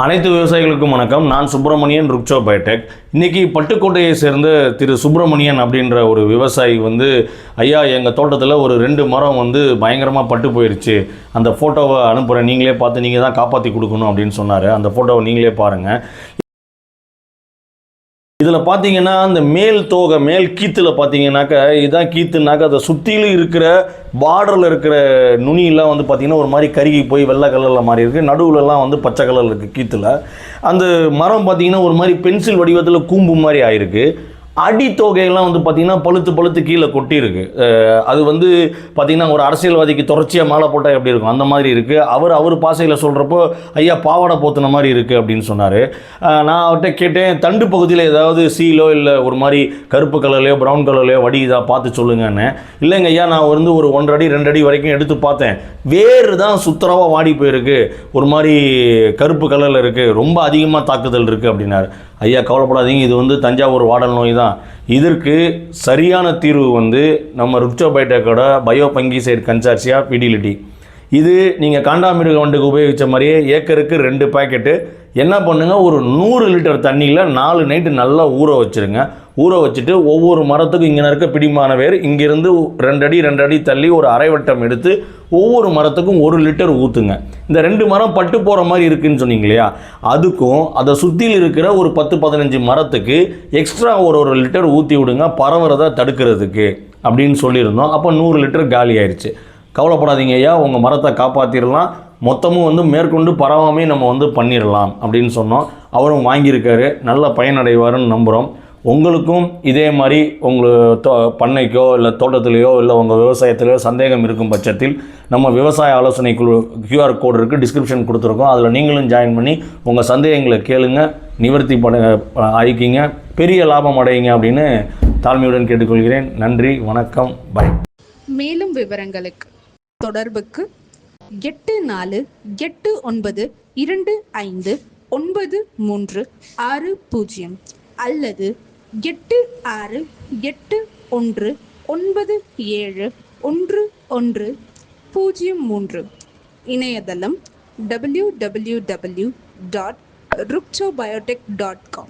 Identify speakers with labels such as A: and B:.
A: அனைத்து விவசாயிகளுக்கும் வணக்கம். நான் சுப்பிரமணியன், ருக்சோ பயோடெக். இன்றைக்கி பட்டுக்கோட்டையை சேர்ந்த திரு சுப்பிரமணியன் அப்படின்ற ஒரு விவசாயி ஐயா எங்கள் தோட்டத்தில் ஒரு 2 மரம் பயங்கரமாக பட்டு போயிடுச்சு, அந்த ஃபோட்டோவை அனுப்புகிறேன், நீங்களே பார்த்து நீங்கள் தான் காப்பாற்றி கொடுக்கணும் அப்படின்னு சொன்னார். அந்த ஃபோட்டோவை நீங்களே பாருங்கள். இதில் பார்த்தீங்கன்னா அந்த மேல் தோகை, மேல் கீத்தில் பார்த்தீங்கன்னாக்கா இதுதான் கீத்துனாக்கா அதை சுற்றிலும் இருக்கிற பார்டரில் இருக்கிற நுனியெல்லாம் பார்த்தீங்கன்னா ஒரு மாதிரி கருகி போய் வெள்ளை கலரில் மாறி இருக்குது. நடுவுலலாம் பச்சை கலரில் இருக்குது கீத்தில். அந்த மரம் பார்த்தீங்கன்னா ஒரு மாதிரி பென்சில் வடிவத்தில் கூம்பு மாதிரி ஆயிருக்கு. அடி தொகையெல்லாம் பார்த்தீங்கன்னா பழுத்து கீழே கொட்டியிருக்கு. அது பார்த்தீங்கன்னா ஒரு அரசியல்வாதிக்கு தொடர்ச்சியாக மாலை போட்டால் எப்படி இருக்கும் அந்த மாதிரி இருக்குது. அவர் பாசையில் சொல்கிறப்போ ஐயா பாவாடை போத்துன மாதிரி இருக்குது அப்படின்னு சொன்னார். நான் அவர்கிட்ட கேட்டேன், தண்டு பகுதியில் ஏதாவது சீலோ இல்லை ஒரு மாதிரி கருப்பு கலர்லையோ ப்ரௌன் கலர்லையோ வடிதா பார்த்து சொல்லுங்கன்னு. இல்லைங்க ஐயா, நான் ஒரு 1.5 அடி 2 அடி வரைக்கும் எடுத்து பார்த்தேன், வேறு தான் சுத்தரவாக வாடி போயிருக்கு, ஒரு மாதிரி கருப்பு கலரில் இருக்குது, ரொம்ப அதிகமாக தாக்குதல் இருக்குது அப்படின்னாரு. ஐயா கவலைப்படாதீங்க, இது தஞ்சாவூர் வாடல் நோய் தான். இதற்கு சரியான தீர்வு நம்ம ருக்சோ பயோடெக்கோட பயோ ஃபங்கிசைட் கன்சார்சியா பிடிலிட்டி. இது நீங்கள் காண்டாமிருக வண்டுக்கு உபயோகித்த மாதிரியே ஏக்கருக்கு 2 பாக்கெட்டு. என்ன பண்ணுங்கள், ஒரு 100 லிட்டர் தண்ணியில் 4 நைட்டு நல்லா ஊற வச்சுருங்க. ஊற வச்சுட்டு ஒவ்வொரு மரத்துக்கும் இங்கே இருக்க பிடிமான வேர் இங்கேருந்து 2 அடி தள்ளி ஒரு அரை வட்டம் எடுத்து ஒவ்வொரு மரத்துக்கும் 1 லிட்டர் ஊற்றுங்க. இந்த 2 மரம் பட்டு போகிற மாதிரி இருக்குதுன்னு சொன்னீங்க இல்லையா, அதுக்கும் அதை சுற்றியில் இருக்கிற ஒரு 10-15 மரத்துக்கு எக்ஸ்ட்ரா ஒரு லிட்டர் ஊற்றி விடுங்க, பரவுறதை தடுக்கிறதுக்கு அப்படின்னு சொல்லியிருந்தோம். அப்போ 100 லிட்டர் காலி ஆயிடுச்சு. கவலைப்படாதீங்க ஐயா, உங்கள் மரத்தை காப்பாற்றிடலாம், மொத்தமும் மேற்கொண்டு பரவாமே நம்ம பண்ணிடலாம் அப்படின்னு சொன்னோம். அவரும் வாங்கியிருக்காரு, நல்ல பயனடைவாருன்னு நம்புகிறோம். உங்களுக்கும் இதே மாதிரி உங்கள் பண்ணைக்கோ இல்லை தோட்டத்திலேயோ இல்லை உங்கள் விவசாயத்திலேயோ சந்தேகம் இருக்கும் பட்சத்தில் நம்ம விவசாய ஆலோசனை குழு QR கோடு இருக்குது, டிஸ்கிரிப்ஷன் கொடுத்துருக்கோம். அதில் நீங்களும் ஜாயின் பண்ணி உங்கள் சந்தேகங்களை கேளுங்க, நிவர்த்தி ஆயிக்கிங்க, பெரிய லாபம் அடையுங்க அப்படின்னு தாழ்மையுடன் கேட்டுக்கொள்கிறேன். நன்றி, வணக்கம், பை.
B: மேலும் விவரங்களுக்கு தொடர்புக்கு 8429259360 அல்லது 8681971103. இணையதளம் www.ruktobiotek.com.